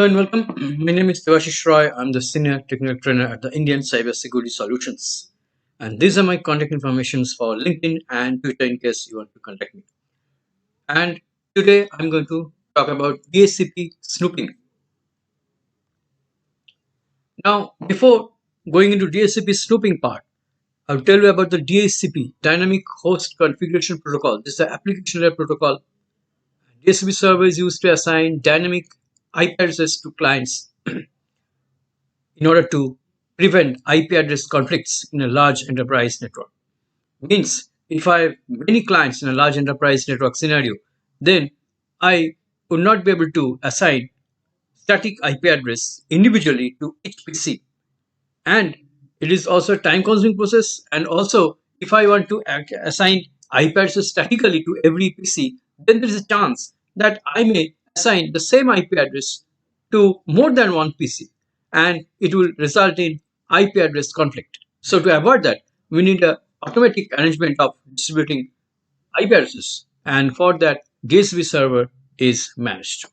Hello and welcome. My name is Devashish Roy. I'm the Senior Technical Trainer at the Indian Cyber Security Solutions. And these are my contact informations for LinkedIn and Twitter in case you want to contact me. And today I'm going to talk about DHCP snooping. Now, before going into DHCP snooping part, I'll tell you about the DHCP, Dynamic Host Configuration Protocol. This is the application layer protocol. DHCP server is used to assign dynamic IP addresses to clients in order to prevent IP address conflicts in a large enterprise network. Means if I have many clients in a large enterprise network scenario, then I would not be able to assign static IP address individually to each PC. And it is also a time consuming process. And also, if I want to assign IP addresses statically to every PC, then there is a chance that I may assign the same IP address to more than one PC, and it will result in IP address conflict. So to avoid that, we need a automatic arrangement of distributing IP addresses, and for that, DHCP server is managed.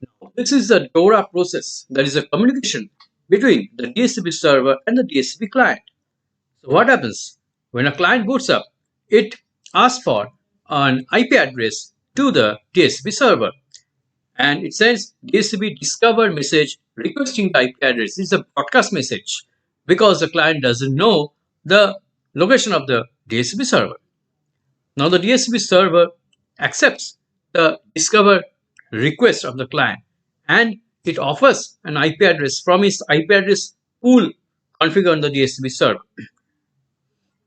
Now, this is the DORA process, that is a communication between the DHCP server and the DHCP client. So what happens when a client boots up? It asks for an IP address to the DHCP server, and it sends DHCP discover message requesting the IP address. It's a broadcast message because the client doesn't know the location of the DHCP server. Now the DHCP server accepts the discover request of the client, and it offers an IP address from its IP address pool configured on the DHCP server.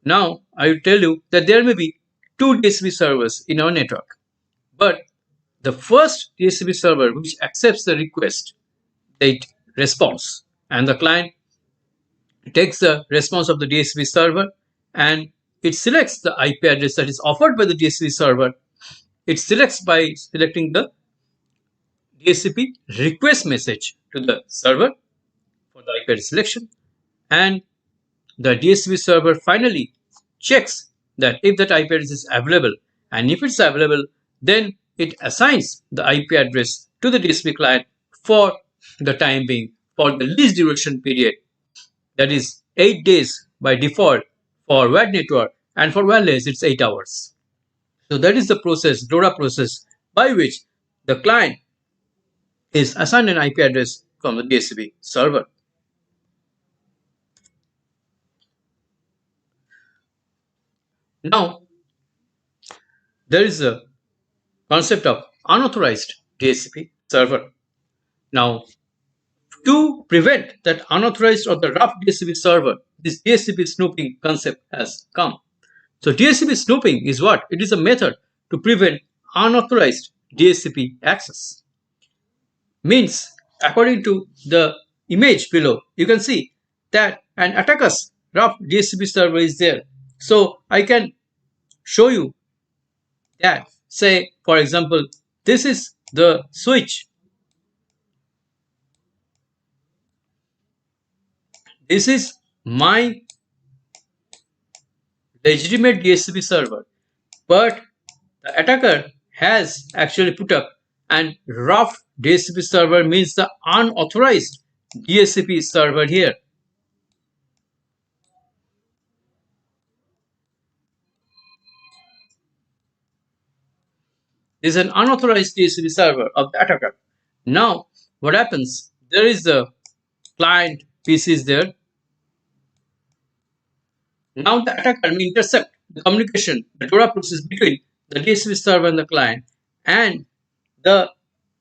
Now I will tell you that there may be two DHCP servers in our network, but the first DHCP server which accepts the request, it responds, and the client takes the response of the DHCP server and it selects the IP address that is offered by the DHCP server. It selects by selecting the DHCP request message to the server for the IP address selection, and the DHCP server finally checks that if that IP address is available, and if it's available, then it assigns the IP address to the DHCP client for the time being, for the least duration period, that is 8 days by default for WAD network, and for wireless it's 8 hours. So that is the process, DORA process, by which the client is assigned an IP address from the DHCP server. Now, there is a concept of unauthorized DHCP server. Now, to prevent that unauthorized or the rough DHCP server, this DHCP snooping concept has come. So DHCP snooping is what? It is a method to prevent unauthorized DHCP access. Means, according to the image below, you can see that an attacker's rough DHCP server is there. So I can show you that. Say, for example, this is the switch. This is my legitimate DHCP server, but the attacker has actually put up an rough DHCP server, means the unauthorized DHCP server here. This is an unauthorized DHCP server of the attacker. Now, what happens? There is the client PCs there. Now the attacker may intercept the communication, the DORA process between the DHCP server and the client, and the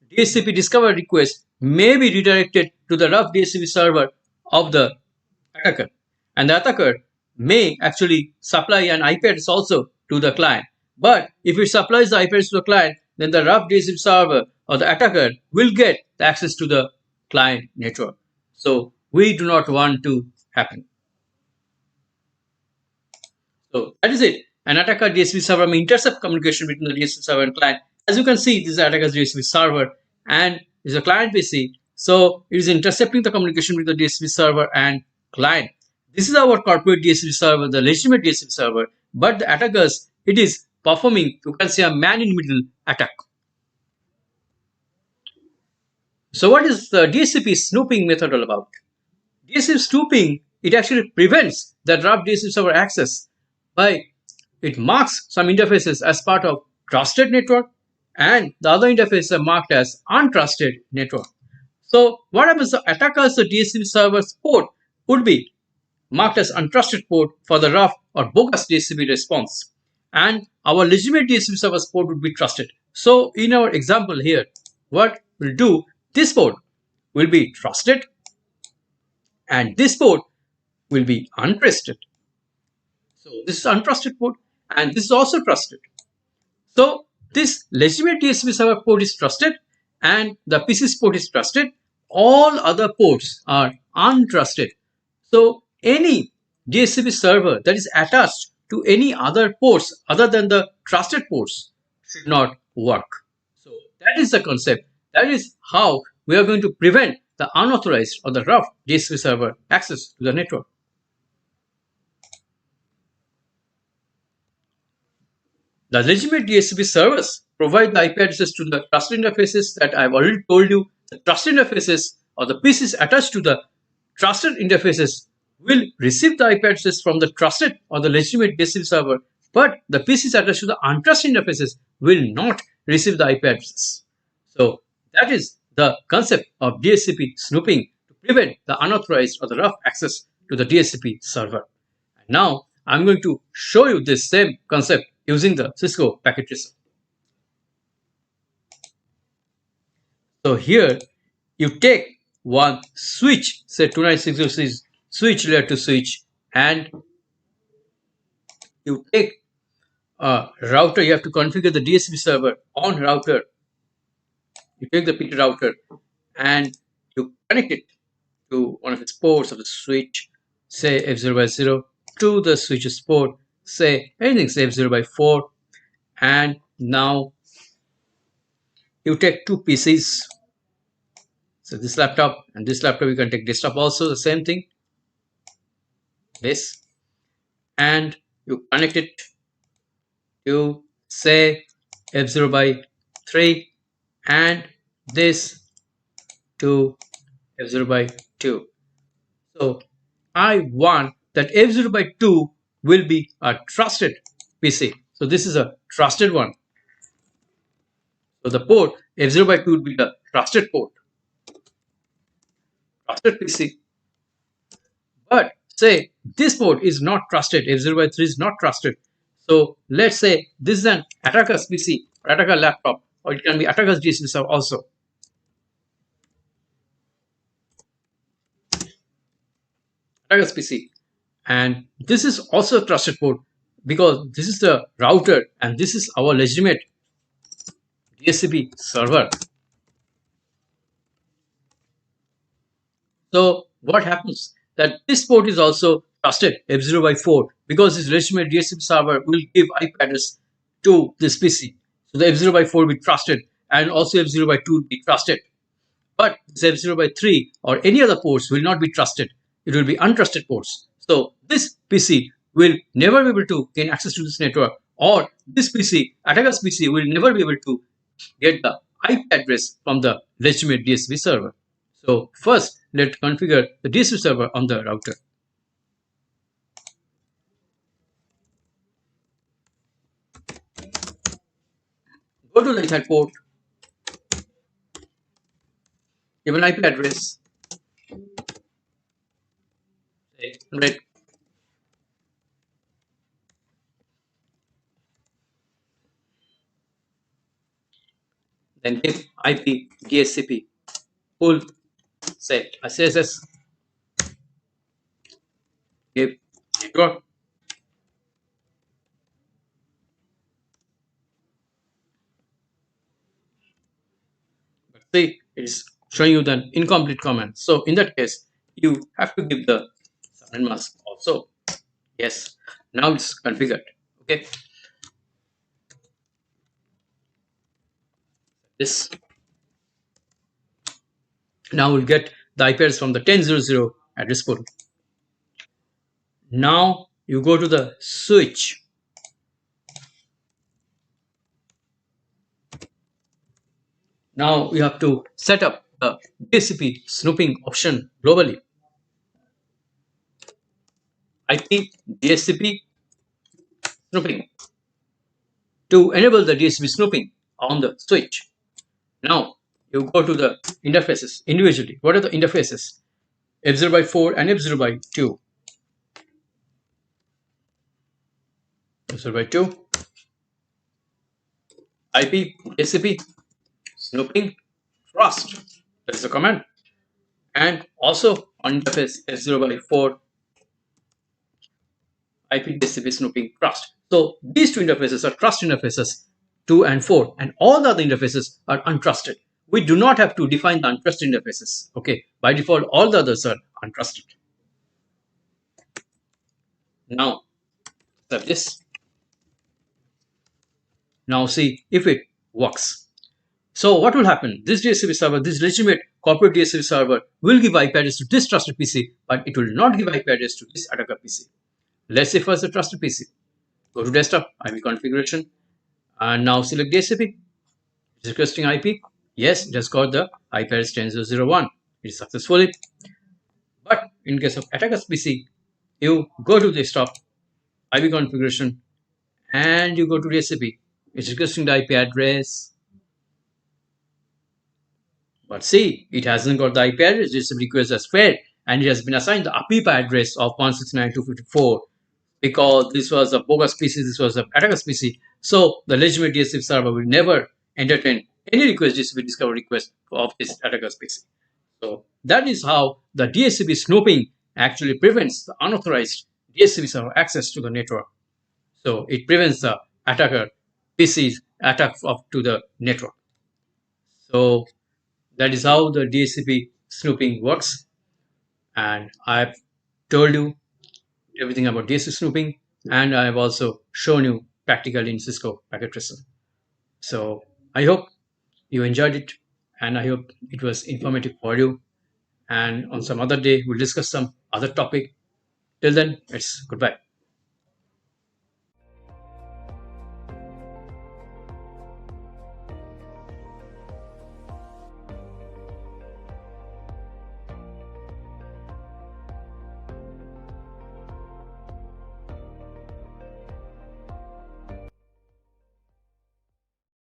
DHCP discover request may be redirected to the rough DHCP server of the attacker, and the attacker may actually supply an IP address also to the client. But if it supplies the IP address to the client, then the rough DHCP server or the attacker will get the access to the client network. So we do not want to happen. So that is it. An attacker DHCP server may intercept communication between the DHCP server and client. As you can see, this is the attacker's DHCP server and this is a client PC. So it is intercepting the communication between the DHCP server and client. This is our corporate DHCP server, the legitimate DHCP server, but the attackers, it is performing, you can say, a man-in-the-middle attack. So what is the DHCP snooping method all about? DHCP snooping, it actually prevents the rough DHCP server access by it marks some interfaces as part of trusted network and the other interfaces are marked as untrusted network. So what happens, the attacker's the DHCP server's port would be marked as untrusted port for the rough or bogus DHCP response, and our legitimate DHCP server's port would be trusted. So in our example here, what we'll do, this port will be trusted and this port will be untrusted. So this is untrusted port and this is also trusted. So this legitimate DHCP server port is trusted and the PC's port is trusted. All other ports are untrusted. So any DHCP server that is attached to any other ports other than the trusted ports should not work. So that is the concept. That is how we are going to prevent the unauthorized or the rough DHCP server access to the network. The legitimate DHCP servers provide the IP addresses to the trusted interfaces that I've already told you. The trusted interfaces or the PCs attached to the trusted interfaces will receive the IP addresses from the trusted or the legitimate DHCP server, but the PCs attached to the untrusted interfaces will not receive the IP addresses. So that is the concept of DHCP snooping to prevent the unauthorized or the rough access to the DHCP server. And now I'm going to show you this same concept using the Cisco packet tracer. So here you take one switch, say 296.0.6 switch layer to switch, and you take a router. You have to configure the DHCP server on router. You take the PT router and you connect it to one of its ports of the switch, say F0 by 0, to the switch's port, say anything, say F0 by 4, and now you take two PCs. So this laptop and this laptop, you can take desktop also, the same thing, this, and you connect it to say F0 by 3 and this to F0 by 2. So I want that F0 by 2 will be a trusted PC. So this is a trusted one. So the port F0 by 2 will be the trusted port, trusted PC. But say this port is not trusted, F0 by 3 is not trusted. So let's say this is an attacker's PC or attacker laptop, or it can be attacker's DHCP server also. Attacker's PC. And this is also a trusted port because this is the router and this is our legitimate DHCP server. So what happens that this port is also trusted F0 by 4 because this legitimate DHCP server will give IP address to this PC. So the F0 by 4 will be trusted and also F0 by 2 will be trusted. But this F0 by 3 or any other ports will not be trusted. It will be untrusted ports. So this PC will never be able to gain access to this network, or this PC, attacker's PC, will never be able to get the IP address from the legitimate DHCP server. So first, let's configure the DHCP server on the router. Go to the Ethernet port, give an IP address, say 100. Then give IP DHCP full, say SSS, give network, but see it is showing you the incomplete command. So in that case, you have to give the subnet mask also. Yes, now it's configured. Okay, this now we'll get the IP address from the 10.0.0 address pool. Now you go to the switch. Now you have to set up the DHCP snooping option globally. IP DHCP snooping. To enable the DHCP snooping on the switch, now you go to the interfaces individually. What are the interfaces? F0 by 4 and F0 by 2. F0 by 2. IP DHCP snooping trust. That is the command. And also on interface F0 by 4 IP DHCP snooping trust. So these two interfaces are trust interfaces 2 and 4, and all the other interfaces are untrusted. We do not have to define the untrusted interfaces. Okay, by default, all the others are untrusted. Now, have this. Now see if it works. So what will happen? This DHCP server, this legitimate corporate DHCP server will give IP address to this trusted PC, but it will not give IP address to this attacker PC. Let's say first the trusted PC. Go to desktop, IP configuration, and now select DHCP. Is requesting IP? Yes, it has got the IP address 10.0.0.1. It is successfully. But in case of attacker's PC, you go to desktop, IP configuration, and you go to DHCP. It's requesting the IP address. But see, it hasn't got the IP address. DHCP request has failed, and it has been assigned the IP address of 169.254 because this was a bogus PC, this was an attacker's PC. So the legitimate DHCP server will never entertain any request, DHCP discovery request of this attacker's PC. So that is how the DHCP snooping actually prevents the unauthorized DHCP server access to the network. So it prevents the attacker PC's attack to the network. So that is how the DHCP snooping works. And I've told you everything about DHCP snooping, and I've also shown you practically in Cisco Packet Tracer. So I hope you enjoyed it, and I hope it was informative for you. And on some other day, we'll discuss some other topic. Till then, it's goodbye.